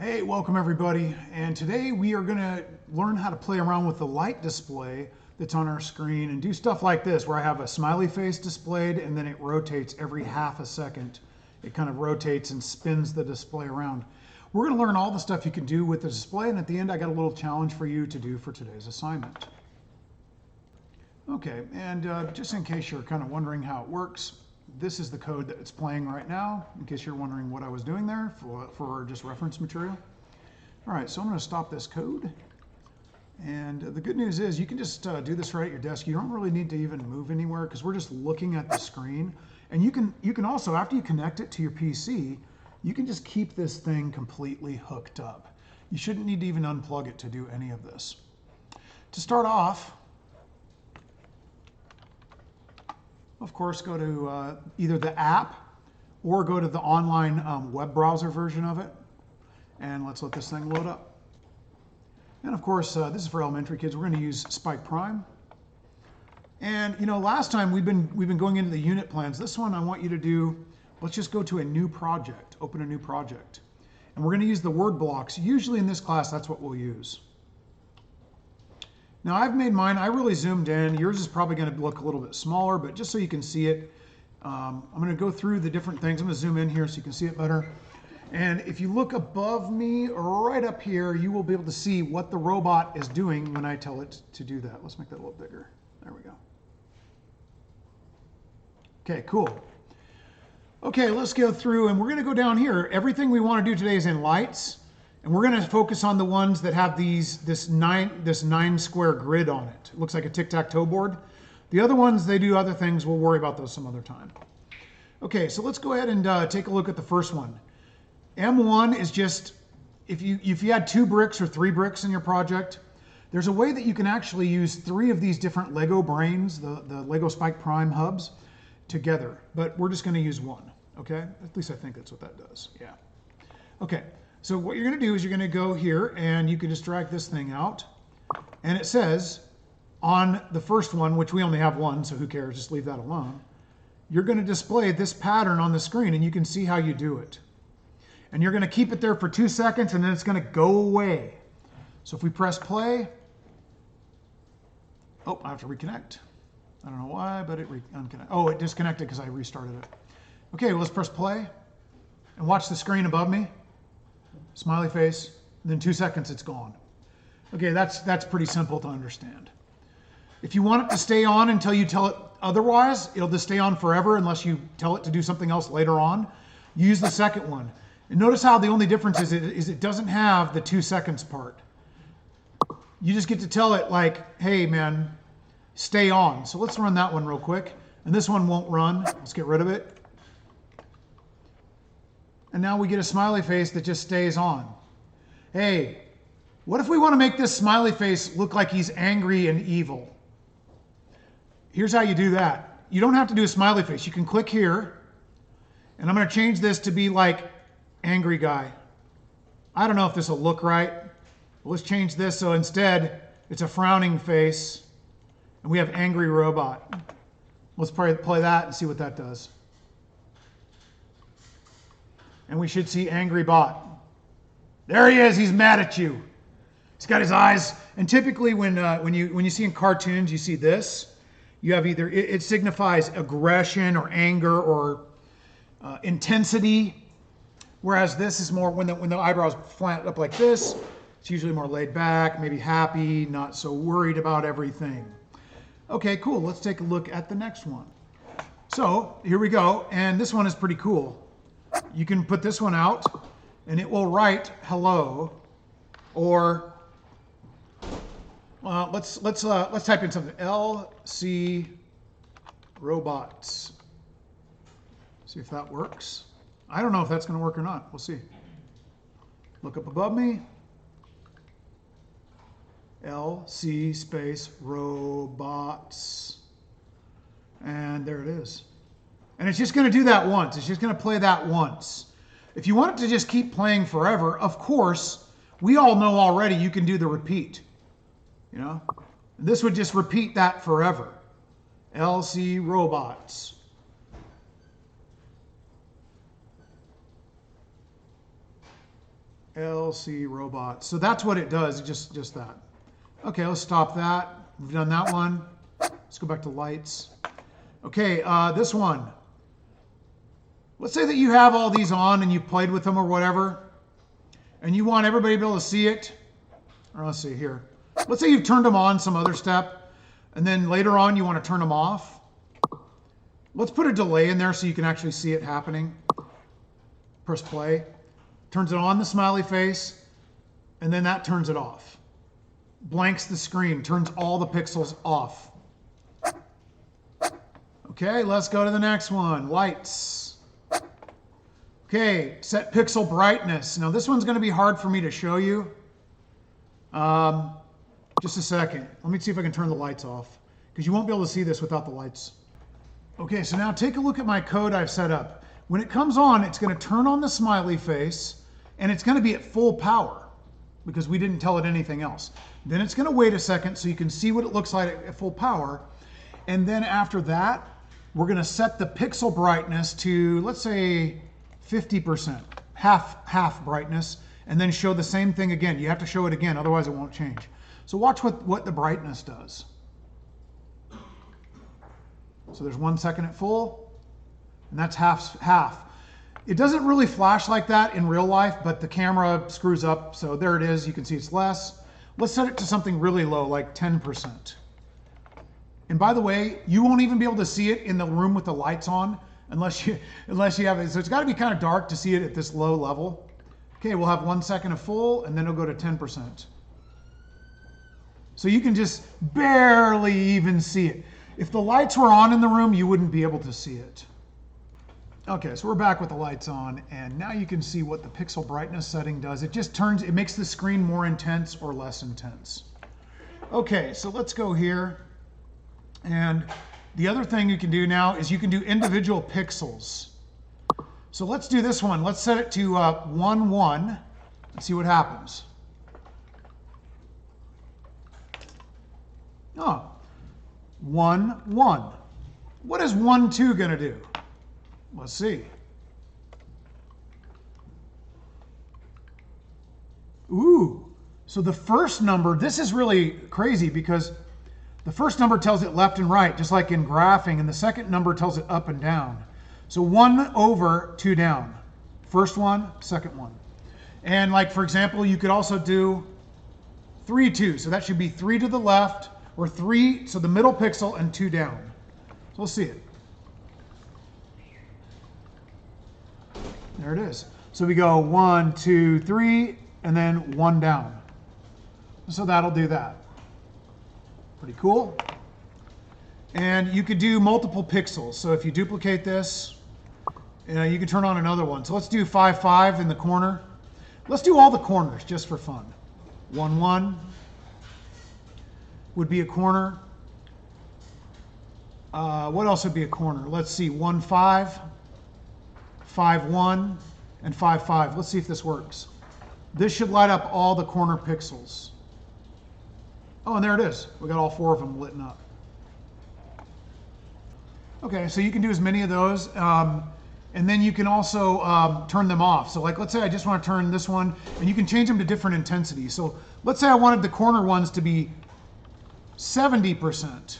Hey, welcome everybody. And today we are going to learn how to play around with the light display that's on our screen and do stuff like this, where I have a smiley face displayed and then it rotates every half a second. It kind of rotates and spins the display around. We're going to learn all the stuff you can do with the display, and at the end I got a little challenge for you to do for today's assignment. Okay, and just in case you're kind of wondering how it works, this is the code that it's playing right now, in case you're wondering what I was doing there for just reference material. All right, so I'm going to stop this code. And the good news is you can just do this right at your desk. You don't really need to even move anywhere because we're just looking at the screen. And you can also, after you connect it to your PC, you can just keep this thing completely hooked up. You shouldn't need to even unplug it to do any of this. To start off, of course, go to either the app or go to the online web browser version of it. And let's let this thing load up. And of course, this is for elementary kids. We're going to use Spike Prime. And you know, last time we've been going into the unit plans. This one I want you to do, let's just go to a new project, open a new project. And we're going to use the word blocks. Usually in this class, that's what we'll use. Now I've made mine, I really zoomed in. Yours is probably going to look a little bit smaller, but just so you can see it, I'm going to go through the different things. I'm going to zoom in here so you can see it better. And if you look above me or right up here, you will be able to see what the robot is doing when I tell it to do that. Let's make that a little bigger. There we go. Okay, cool. Okay, let's go through and we're going to go down here. Everything we want to do today is in lights. And we're going to focus on the ones that have this nine square grid on it. It looks like a tic-tac-toe board. The other ones, they do other things. We'll worry about those some other time. Okay, so let's go ahead and take a look at the first one. M1 is just, if you had 2 bricks or 3 bricks in your project, there's a way that you can actually use 3 of these different Lego brains, the Lego Spike Prime hubs, together. But we're just going to use 1, okay? At least I think that's what that does, yeah. Okay. So what you're going to do is you're going to go here and you can just drag this thing out. And it says on the first one, which we only have 1, so who cares, just leave that alone. You're going to display this pattern on the screen and you can see how you do it. And you're going to keep it there for 2 seconds and then it's going to go away. So if we press play, oh, I have to reconnect. I don't know why, but it unconnected. Oh, it disconnected because I restarted it. Okay, well, let's press play and watch the screen above me. Smiley face, and then 2 seconds it's gone. Okay, that's pretty simple to understand. If you want it to stay on until you tell it otherwise, it'll just stay on forever unless you tell it to do something else later on. Use the second one. And notice how the only difference is it doesn't have the 2 seconds part. You just get to tell it like, hey man, stay on. So let's run that one real quick. And this one won't run. Let's get rid of it. And now we get a smiley face that just stays on. Hey, what if we want to make this smiley face look like he's angry and evil? Here's how you do that. You don't have to do a smiley face. You can click here, and I'm going to change this to be like angry guy. I don't know if this will look right. But let's change this so instead it's a frowning face, and we have angry robot. Let's play that and see what that does. And we should see angry bot. There he is. He's mad at you. He's got his eyes. And typically when you see in cartoons, you see this. You have either it signifies aggression or anger or intensity, whereas this is more when the eyebrows slant up like this. It's usually more laid back, maybe happy, not so worried about everything. Okay, cool. Let's take a look at the next one. So here we go, and this one is pretty cool. You can put this one out and it will write hello, or let's type in something. LC robots. See if that works. I don't know if that's going to work or not. We'll see. Look up above me. LC space robots. And there it is. And it's just going to do that once. It's just going to play that once. If you want it to just keep playing forever, of course, we all know already you can do the repeat. You know? This would just repeat that forever. LC robots. LC robot. So that's what it does, just that. Okay, let's stop that. We've done that one. Let's go back to lights. Okay, this one. Let's say that you have all these on and you played with them or whatever, and you want everybody to be able to see it. Or let's see here. Let's say you've turned them on some other step, and then later on you want to turn them off. Let's put a delay in there so you can actually see it happening. Press play. Turns it on, the smiley face, and then that turns it off. Blanks the screen, turns all the pixels off. Okay, let's go to the next one. Lights. Okay, set pixel brightness. Now this one's going to be hard for me to show you. Just a second. Let me see if I can turn the lights off, because you won't be able to see this without the lights. Okay, so now take a look at my code I've set up. When it comes on, it's going to turn on the smiley face, and it's going to be at full power because we didn't tell it anything else. Then it's going to wait a second so you can see what it looks like at full power. And then after that, we're going to set the pixel brightness to, let's say, 50%, half brightness, and then show the same thing again. You have to show it again, otherwise it won't change. So watch what the brightness does. So there's 1 second at full, and that's half. It doesn't really flash like that in real life, but the camera screws up, so there it is. You can see it's less. Let's set it to something really low, like 10%. And by the way, you won't even be able to see it in the room with the lights on unless you have it. So it's got to be kind of dark to see it at this low level. Okay, we'll have 1 second of full, and then it'll go to 10%. So you can just barely even see it. If the lights were on in the room, you wouldn't be able to see it. Okay, so we're back with the lights on, and now you can see what the pixel brightness setting does. It just it makes the screen more intense or less intense. Okay, so let's go here. And the other thing you can do now is you can do individual pixels. So let's do this one. Let's set it to 1, 1 and see what happens. Oh, 1, 1. What is 1, 2 going to do? Let's see. Ooh, so the first number, this is really crazy because the first number tells it left and right, just like in graphing, and the second number tells it up and down. So 1 over, 2 down. First one, second one. And like, for example, you could also do 3, 2. So that should be 3 to the left, or 3, so the middle pixel, and 2 down. So we'll see it. There it is. So we go 1, 2, 3, and then 1 down. So that'll do that. Pretty cool. And you could do multiple pixels. So if you duplicate this, you can turn on another one. So let's do 5, 5 in the corner. Let's do all the corners just for fun. 1, 1 would be a corner. What else would be a corner? Let's see, 1, 5. 5, 1, and 5, 5. Let's see if this works. This should light up all the corner pixels. Oh, and there it is. We got all 4 of them lit up. Okay, so you can do as many of those, and then you can also turn them off. So like, let's say I just want to turn this one, and you can change them to different intensities. So let's say I wanted the corner ones to be 70%,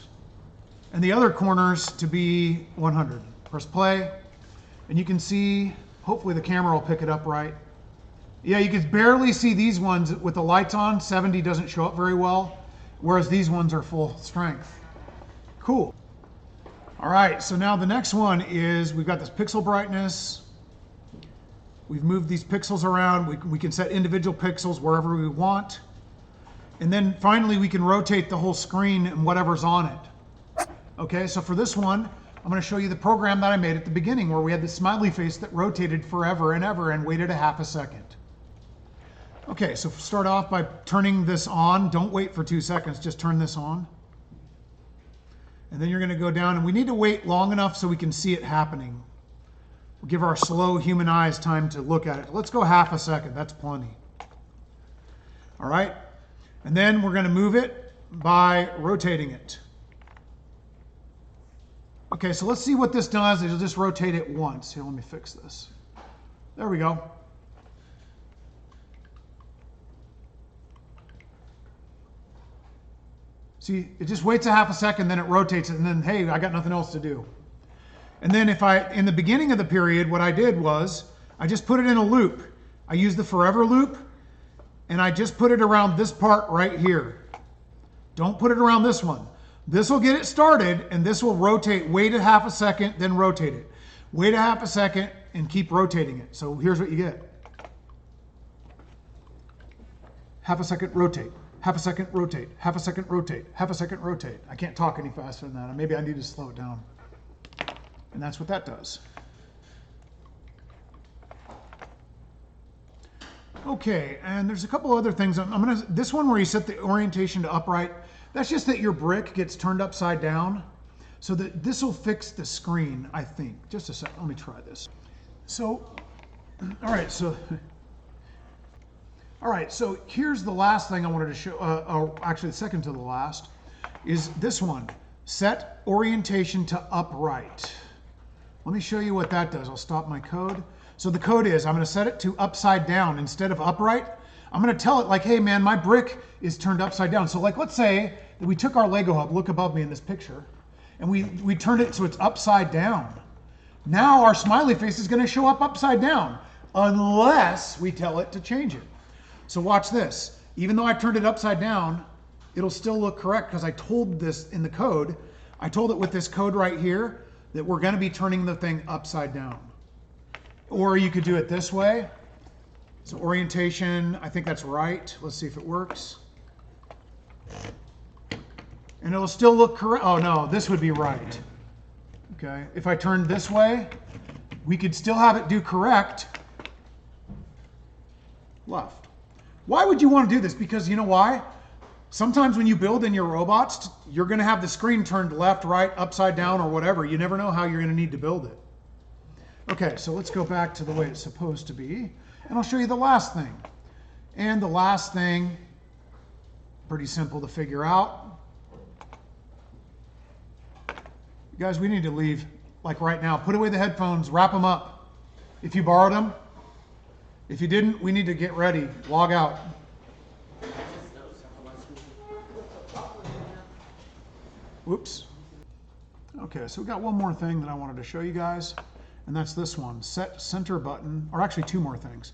and the other corners to be 100. Press play. And you can see, hopefully the camera will pick it up right. Yeah, you can barely see these ones with the lights on. 70 doesn't show up very well, whereas these ones are full strength. Cool. All right, so now the next one is we've got this pixel brightness. We've moved these pixels around. We can set individual pixels wherever we want. And then finally, we can rotate the whole screen and whatever's on it. Okay, so for this one, I'm going to show you the program that I made at the beginning where we had the smiley face that rotated forever and ever and waited a half a second. Okay, so start off by turning this on. Don't wait for 2 seconds, just turn this on. And then you're going to go down, and we need to wait long enough so we can see it happening. We'll give our slow human eyes time to look at it. Let's go half a second, that's plenty. All right, and then we're going to move it by rotating it. Okay, so let's see what this does. It'll just rotate it once. Here, let me fix this. There we go. See, it just waits a half a second, then it rotates it, and then, hey, I got nothing else to do. And then in the beginning of the period, what I did was, I just put it in a loop. I used the forever loop, and I just put it around this part right here. Don't put it around this one. This will get it started, and this will rotate. Wait a half a second, then rotate it. Wait a half a second, and keep rotating it. So here's what you get. Half a second, rotate. Half a second, rotate. Half a second, rotate. Half a second, rotate. I can't talk any faster than that. Maybe I need to slow it down. And that's what that does. Okay, and there's a couple other things. This one where you set the orientation to upright, that's just that your brick gets turned upside down. So that this will fix the screen, I think. Just a second, let me try this. So, all right, so here's the last thing I wanted to show, actually second to the last, is this one. Set orientation to upright. Let me show you what that does. I'll stop my code. So the code is, I'm going to set it to upside down instead of upright. I'm going to tell it like, hey man, my brick is turned upside down. So like, let's say that we took our Lego hub, look above me in this picture, and we turned it so it's upside down. Now our smiley face is going to show up upside down unless we tell it to change it. So watch this. Even though I turned it upside down, it'll still look correct because I told this in the code. I told it with this code right here that we're going to be turning the thing upside down. Or you could do it this way. So orientation, I think that's right. Let's see if it works. And it'll still look correct. Oh no, this would be right. Okay, if I turned this way, we could still have it do correct left. Why would you want to do this? Because you know why? Sometimes when you build in your robots, you're going to have the screen turned left, right, upside down, or whatever. You never know how you're going to need to build it. Okay, so let's go back to the way it's supposed to be, and I'll show you the last thing. And the last thing, pretty simple to figure out. You guys, we need to leave, like right now. Put away the headphones, wrap them up. If you borrowed them, if you didn't, we need to get ready, log out. Whoops. Okay, so we got one more thing that I wanted to show you guys, and that's this one, set center button, or actually two more things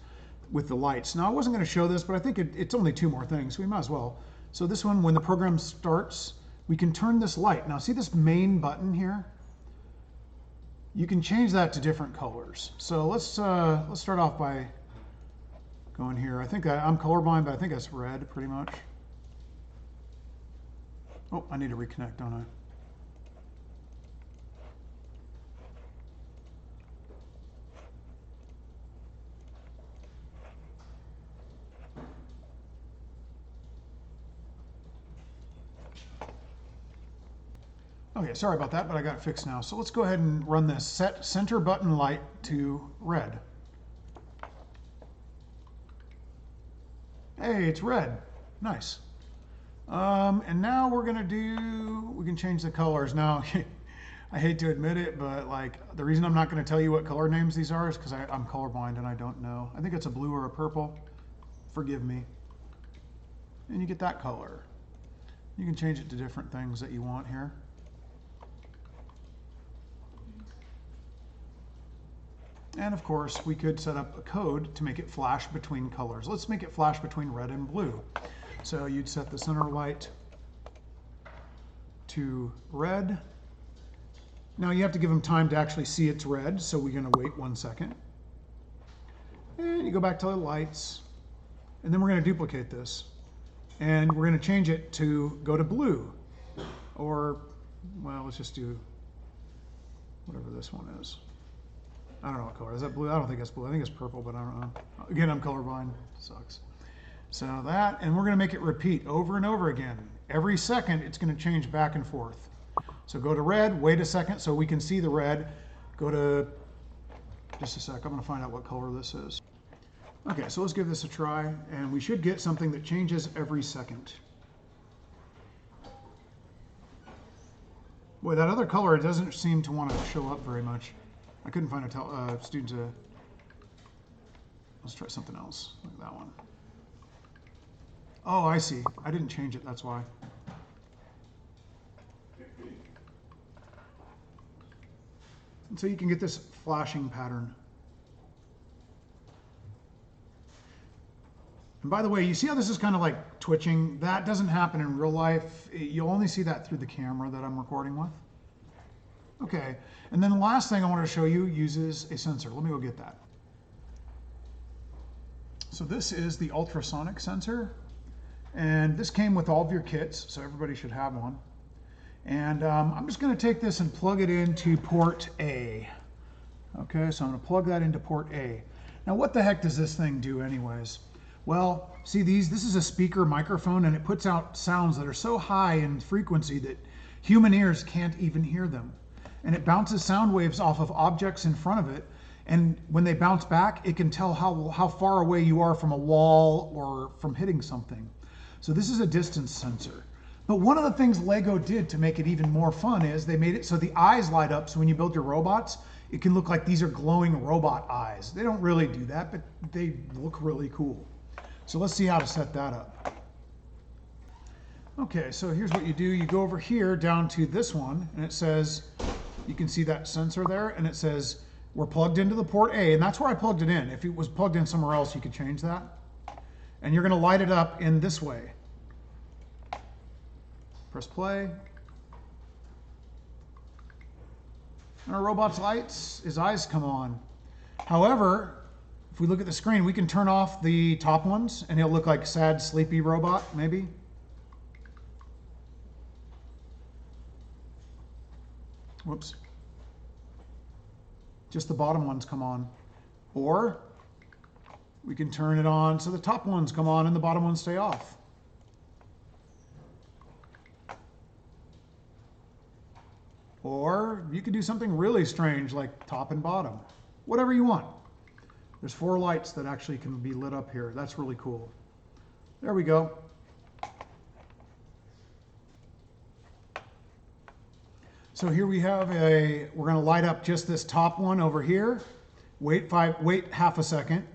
with the lights. Now I wasn't going to show this, but I think it's only two more things, so we might as well. So this one, when the program starts, we can turn this light. Now see this main button here? You can change that to different colors. So let's start off by going here. I think I'm colorblind, but I think that's red pretty much. Oh, I need to reconnect, don't I? Okay, sorry about that, but I got it fixed now. So let's go ahead and run this. Set center button light to red. Hey, it's red. Nice. And now we're gonna we can change the colors. Now, I hate to admit it, but like the reason I'm not gonna tell you what color names these are is because I'm colorblind and I don't know. I think it's a blue or a purple. Forgive me. And you get that color. You can change it to different things that you want here. And of course, we could set up a code to make it flash between colors. Let's make it flash between red and blue. So you'd set the center light to red. Now you have to give them time to actually see it's red, so we're going to wait 1 second. And you go back to the lights, and then we're going to duplicate this. And we're going to change it to go to blue. Or, well, let's just do whatever this one is. I don't know what color. Is that blue? I don't think it's blue. I think it's purple, but I don't know. Again, I'm colorblind. Sucks. So that, and we're going to make it repeat over and over again. Every second, it's going to change back and forth. So go to red, wait a second so we can see the red. Go to, just a sec, I'm going to find out what color this is. Okay, so let's give this a try, and we should get something that changes every second. Boy, that other color doesn't seem to want to show up very much. I couldn't find a student to, let's try something else, like that one. Oh, I see. I didn't change it, that's why. And so you can get this flashing pattern. And by the way, you see how this is kind of like twitching? That doesn't happen in real life. You'll only see that through the camera that I'm recording with. Okay, and then the last thing I want to show you uses a sensor. Let me go get that. So this is the ultrasonic sensor, and this came with all of your kits, so everybody should have one. And I'm just going to take this and plug it into port A. Okay, so I'm going to plug that into port A. Now what the heck does this thing do anyways? Well, see this is a speaker microphone, and it puts out sounds that are so high in frequency that human ears can't even hear them. And it bounces sound waves off of objects in front of it, and when they bounce back, it can tell how far away you are from a wall or from hitting something. So this is a distance sensor. But one of the things Lego did to make it even more fun is they made it so the eyes light up, so when you build your robots, it can look like these are glowing robot eyes. They don't really do that, but they look really cool. So let's see how to set that up. Okay, so here's what you do. You go over here down to this one, and it says, you can see that sensor there, and it says we're plugged into the port A, and that's where I plugged it in. If it was plugged in somewhere else, you could change that. And you're going to light it up in this way. Press play. And our robot's lights, his eyes come on. However, if we look at the screen, we can turn off the top ones, and he'll look like a sad, sleepy robot, maybe. Whoops. Just the bottom ones come on. Or we can turn it on so the top ones come on and the bottom ones stay off. Or you could do something really strange like top and bottom. Whatever you want. There's 4 lights that actually can be lit up here. That's really cool. There we go. So here we have we're going to light up just this top one over here. Wait half a second.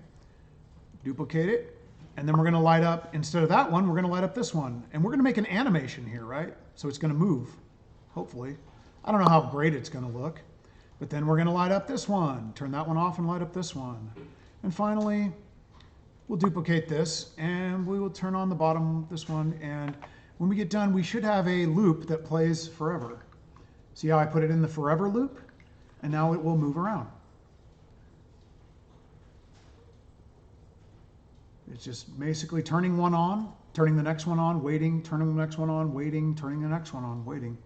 Duplicate it. And then we're going to light up, instead of that one, we're going to light up this one. And we're going to make an animation here, right? So it's going to move, hopefully. I don't know how great it's going to look. But then we're going to light up this one. Turn that one off and light up this one. And finally, we'll duplicate this, and we will turn on the bottom, this one. And when we get done, we should have a loop that plays forever. See how I put it in the forever loop? And now it will move around. It's just basically turning one on, turning the next one on, waiting, turning the next one on, waiting, turning the next one on, waiting.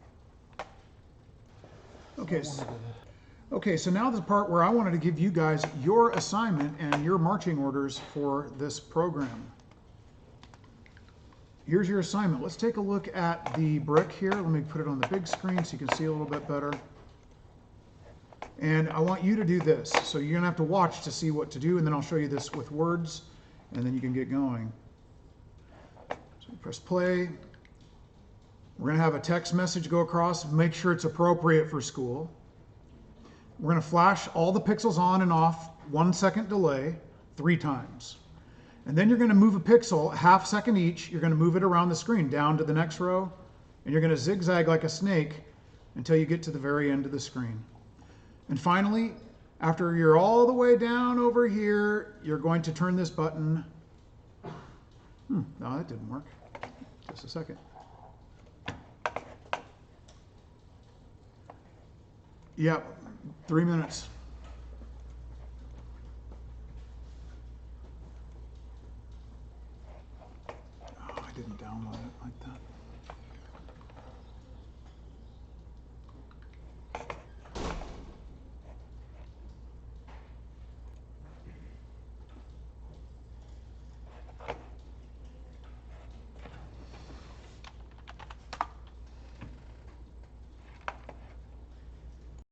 Okay, so now the part where I wanted to give you guys your assignment and your marching orders for this program. Here's your assignment. Let's take a look at the brick here. Let me put it on the big screen so you can see a little bit better. And I want you to do this. So you're gonna have to watch to see what to do, and then I'll show you this with words, and then you can get going. So press play. We're gonna have a text message go across. Make sure it's appropriate for school. We're gonna flash all the pixels on and off, 1 second delay, 3 times. And then you're going to move a pixel, a ½ second each. You're going to move it around the screen down to the next row, and you're going to zigzag like a snake until you get to the very end of the screen. And finally, after you're all the way down over here, you're going to turn this button. No, that didn't work. Just a second. Yep, 3 minutes. Didn't download it like that.